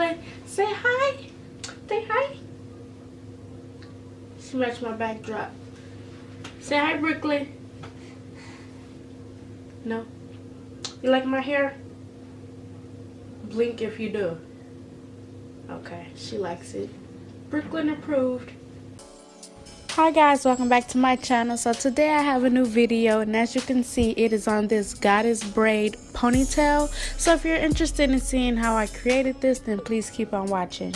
Brooklyn. Say hi. Say hi. She matched my backdrop. Say hi, Brooklyn. No? You like my hair? Blink if you do. Okay, she likes it. Brooklyn approved. Hi guys, welcome back to my channel. So today I have a new video, and as you can see, it is on this goddess braid ponytail. So if you're interested in seeing how I created this, then please keep on watching.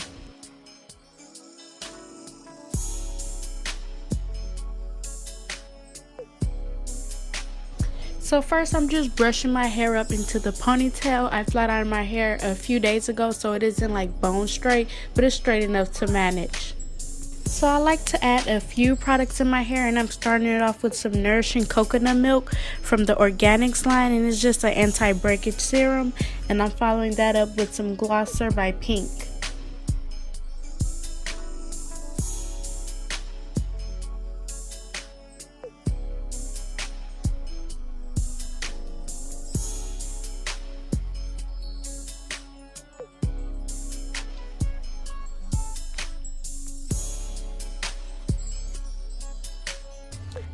So first I'm just brushing my hair up into the ponytail. I flat ironed my hair a few days ago, so it isn't like bone straight, but it's straight enough to manage. So I like to add a few products in my hair, and I'm starting it off with some nourishing coconut milk from the organics line, and it's just an anti-breakage serum, and I'm following that up with some glosser by Pink.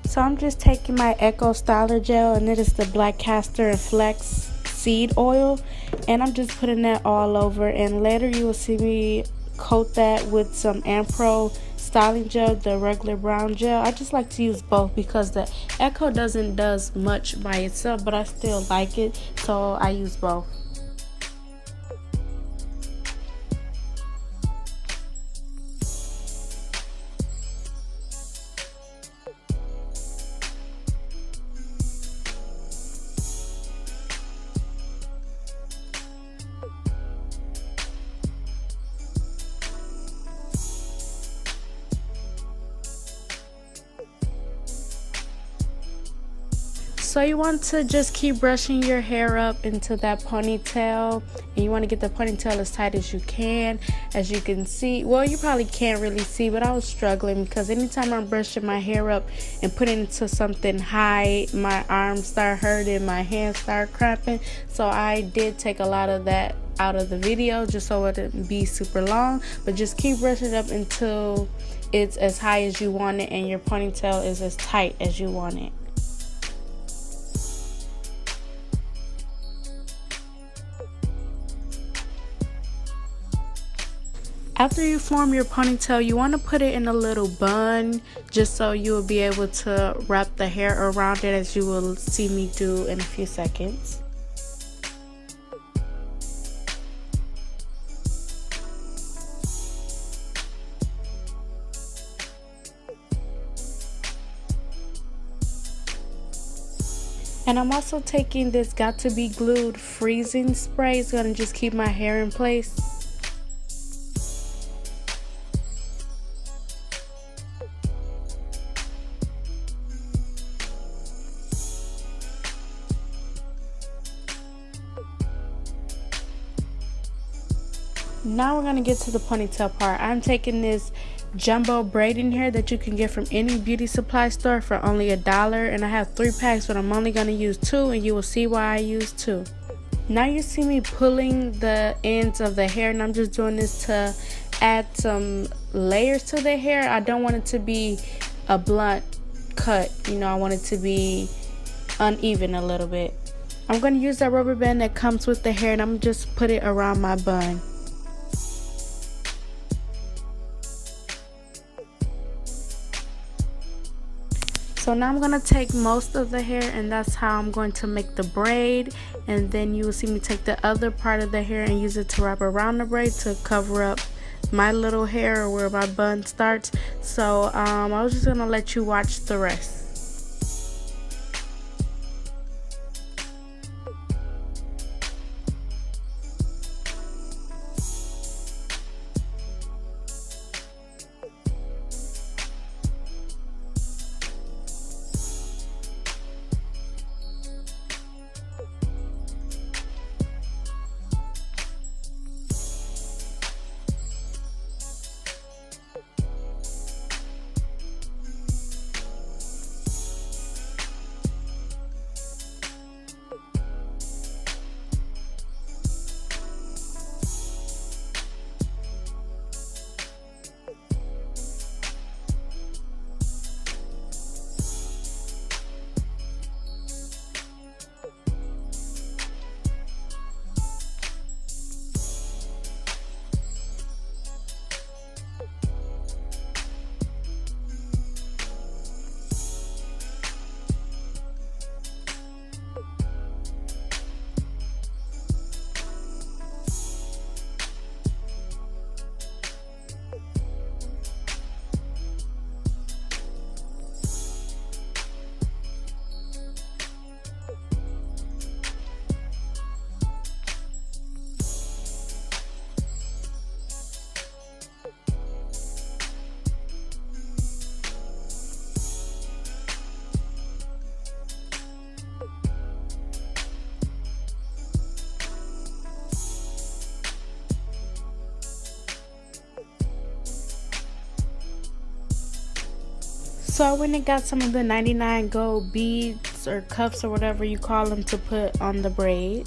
So I'm just taking my Echo Styler gel, and it is the black castor and flex seed oil, and I'm just putting that all over, and later you will see me coat that with some Ampro styling gel, the regular brown gel. I just like to use both because the Echo does much by itself, but I still like it, so I use both. So you want to just keep brushing your hair up into that ponytail, and you want to get the ponytail as tight as you can. As you can see, well, you probably can't really see, but I was struggling because anytime I'm brushing my hair up and putting it into something high, my arms start hurting, my hands start cramping. So I did take a lot of that out of the video just so it wouldn't be super long, but just keep brushing it up until it's as high as you want it and your ponytail is as tight as you want it. After you form your ponytail, you want to put it in a little bun just so you will be able to wrap the hair around it, as you will see me do in a few seconds. And I'm also taking this Got to Be Glued freezing spray. It's going to just keep my hair in place. Now we're going to get to the ponytail part. I'm taking this jumbo braiding hair that you can get from any beauty supply store for only $1, and I have 3 packs, but I'm only going to use 2, and you will see why I use 2. Now you see me pulling the ends of the hair, and I'm just doing this to add some layers to the hair. I don't want it to be a blunt cut, you know, I want it to be uneven a little bit. I'm going to use that rubber band that comes with the hair, and I'm just put it around my bun. So now I'm going to take most of the hair, and that's how I'm going to make the braid, and then you will see me take the other part of the hair and use it to wrap around the braid to cover up my little hair or where my bun starts. So I was just going to let you watch the rest. So I went and got some of the 99 gold beads or cuffs or whatever you call them to put on the braid.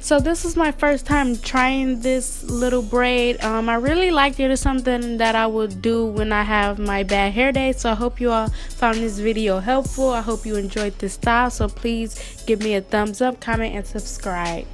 So this is my first time trying this little braid. I really liked it. It's something that I would do when I have my bad hair day. So I hope you all found this video helpful. I hope you enjoyed this style. So please give me a thumbs up, comment, and subscribe.